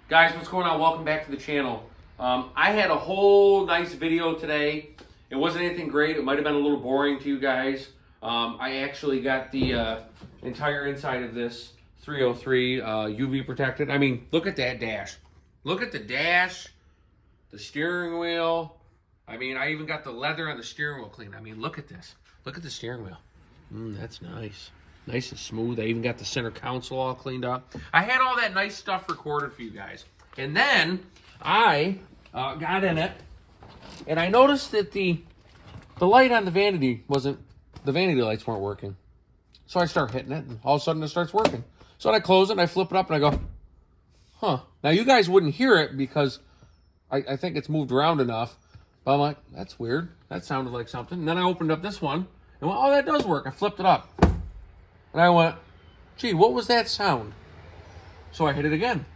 Guys, what's going on? Welcome back to the channel. I had a whole nice video today. It wasn't anything great. It might have been a little boring to you guys. I actually got the entire inside of this 303 UV protected. I mean, look at that dash. Look at the dash, the steering wheel. I mean, I even got the leather on the steering wheel clean. I mean, look at this. Look at the steering wheel. That's nice. Nice and smooth. I even got the center console all cleaned up. I had all that nice stuff recorded for you guys. And then I got in it, and I noticed that the light on the vanity lights weren't working. So I start hitting it, and all of a sudden it starts working. So I close it, and I flip it up, and I go, huh. Now, you guys wouldn't hear it because I think it's moved around enough. But I'm like, that's weird. That sounded like something. And then I opened up this one, and went, oh, that does work. I flipped it up. And I went, gee, what was that sound? So I hit it again.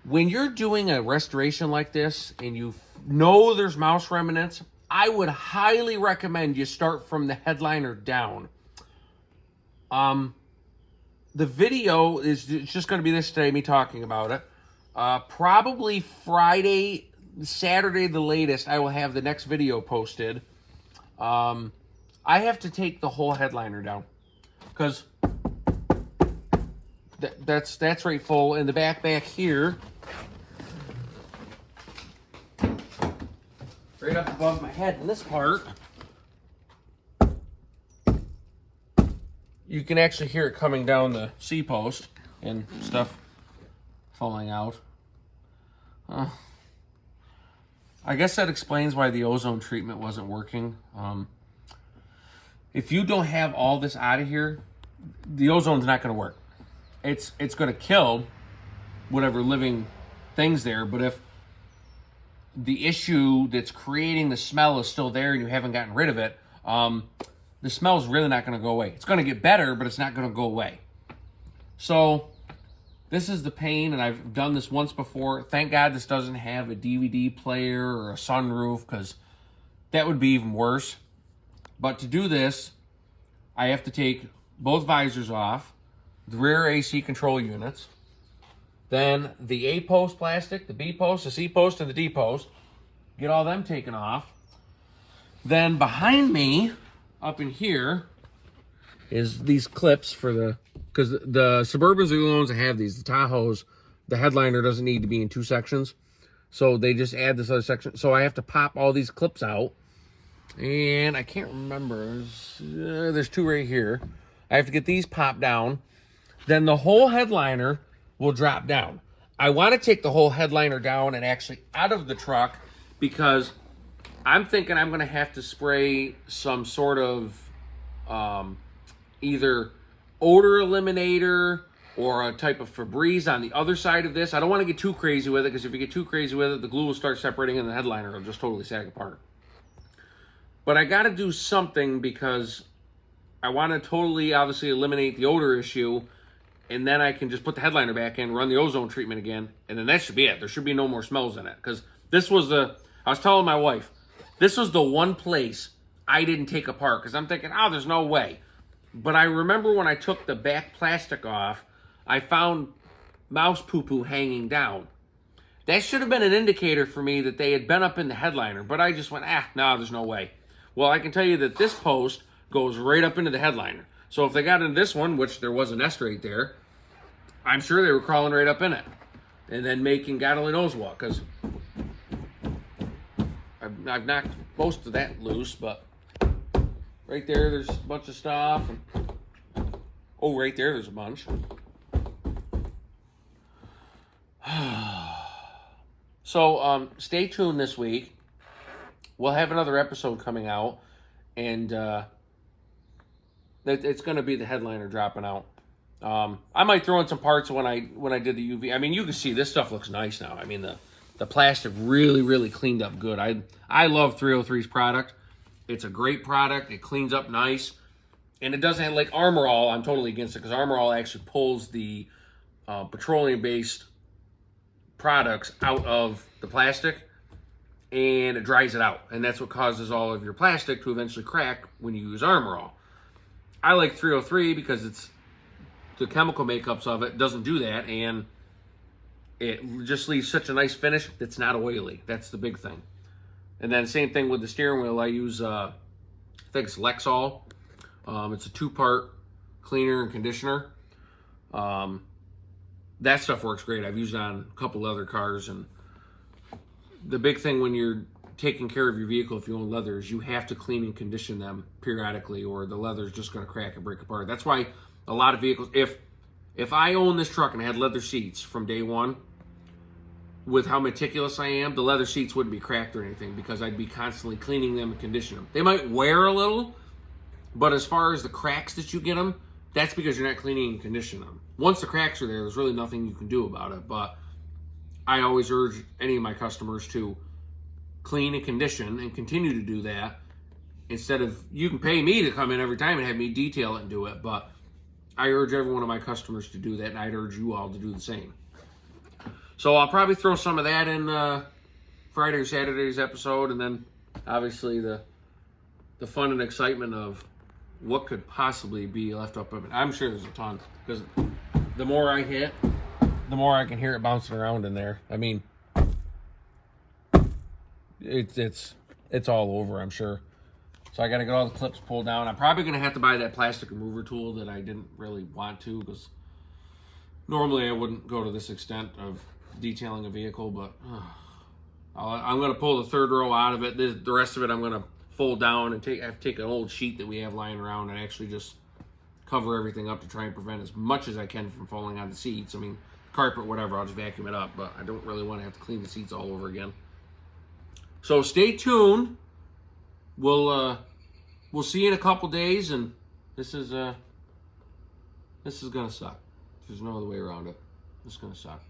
When you're doing a restoration like this and you know there's mouse remnants, I would highly recommend you start from the headliner down. The video is just going to be this today, me talking about it. Probably Friday, Saturday, the latest, I will have the next video posted. I have to take the whole headliner down because that's right full. In the back here, right up above my head in this part, you can actually hear it coming down the C-post and stuff falling out. I guess that explains why the ozone treatment wasn't working. If you don't have all this out of here, the ozone's not going to work. It's going to kill whatever living things there, but if the issue that's creating the smell is still there and you haven't gotten rid of it, the smell's really not going to go away. It's going to get better, but it's not going to go away. So this is the pain, and I've done this once before. Thank God this doesn't have a DVD player or a sunroof, because that would be even worse. But to do this, I have to take both visors off, the rear AC control units, then the A-post plastic, the B-post, the C-post, and the D-post. Get all them taken off. Then behind me, up in here, is these clips for the... Because the Suburbans are the ones that have these. The Tahoes, the headliner doesn't need to be in two sections. So they just add this other section. So I have to pop all these clips out. And I can't remember. There's two right here. I have to get these popped down. Then the whole headliner will drop down. I want to take the whole headliner down and actually out of the truck, because I'm thinking I'm going to have to spray some sort of either odor eliminator or a type of Febreze on the other side of this. I don't want to get too crazy with it, because if you get too crazy with it, the glue will start separating and the headliner will just totally sag apart. But I got to do something, because I want to totally, obviously, eliminate the odor issue, and then I can just put the headliner back in, run the ozone treatment again, and then that should be it. There should be no more smells in it, because this was I was telling my wife, this was the one place I didn't take apart, because I'm thinking, oh, there's no way. But I remember when I took the back plastic off, I found mouse poo-poo hanging down. That should have been an indicator for me that they had been up in the headliner, but I just went, no, there's no way. Well, I can tell you that this post goes right up into the headliner. So if they got into this one, which there was a nest right there, I'm sure they were crawling right up in it. And then making God only knows what, because I've knocked most of that loose, but right there, there's a bunch of stuff. And, oh, right there, there's a bunch. So, stay tuned this week. We'll have another episode coming out, and it's going to be the headliner dropping out. I might throw in some parts when I did the UV. I mean, you can see this stuff looks nice now. I mean, the plastic really cleaned up good. I love 303's product. It's a great product. It cleans up nice. And it doesn't have, like Armor All, I'm totally against it, because Armor All actually pulls the petroleum-based products out of the plastic, and it dries it out. And that's what causes all of your plastic to eventually crack when you use Armor All. I like 303 because it's the chemical makeups of it doesn't do that, and it just leaves such a nice finish that's not oily. That's the big thing. And then same thing with the steering wheel. I use, I think it's Lexol. It's a 2-part cleaner and conditioner. That stuff works great. I've used it on a couple other cars. And the big thing when you're taking care of your vehicle, if you own leather, is you have to clean and condition them periodically, or the leather is just going to crack and break apart. That's why a lot of vehicles, if I own this truck and I had leather seats from day one, with how meticulous I am, the leather seats wouldn't be cracked or anything because I'd be constantly cleaning them and conditioning them. They might wear a little, but as far as the cracks that you get them, that's because you're not cleaning and conditioning them. Once the cracks are there, there's really nothing you can do about it. But I always urge any of my customers to clean and condition and continue to do that instead of, you can pay me to come in every time and have me detail it and do it, but I urge every one of my customers to do that, and I'd urge you all to do the same. So I'll probably throw some of that in Friday or Saturday's episode, and then obviously the fun and excitement of what could possibly be left up of it. I'm sure there's a ton, because the more I hit, the more I can hear it bouncing around in there. I mean, it's all over, I'm sure. So I got to get all the clips pulled down. I'm probably going to have to buy that plastic remover tool that I didn't really want to, because normally I wouldn't go to this extent of detailing a vehicle, but I'm going to pull the third row out of it. The rest of it I'm going to fold down and take an old sheet that we have lying around and actually just cover everything up to try and prevent as much as I can from falling on the seats. I mean, carpet, whatever, I'll just vacuum it up, but I don't really want to have to clean the seats all over again. So stay tuned. We'll see you in a couple days, and this is gonna suck. There's no other way around it. It's gonna suck.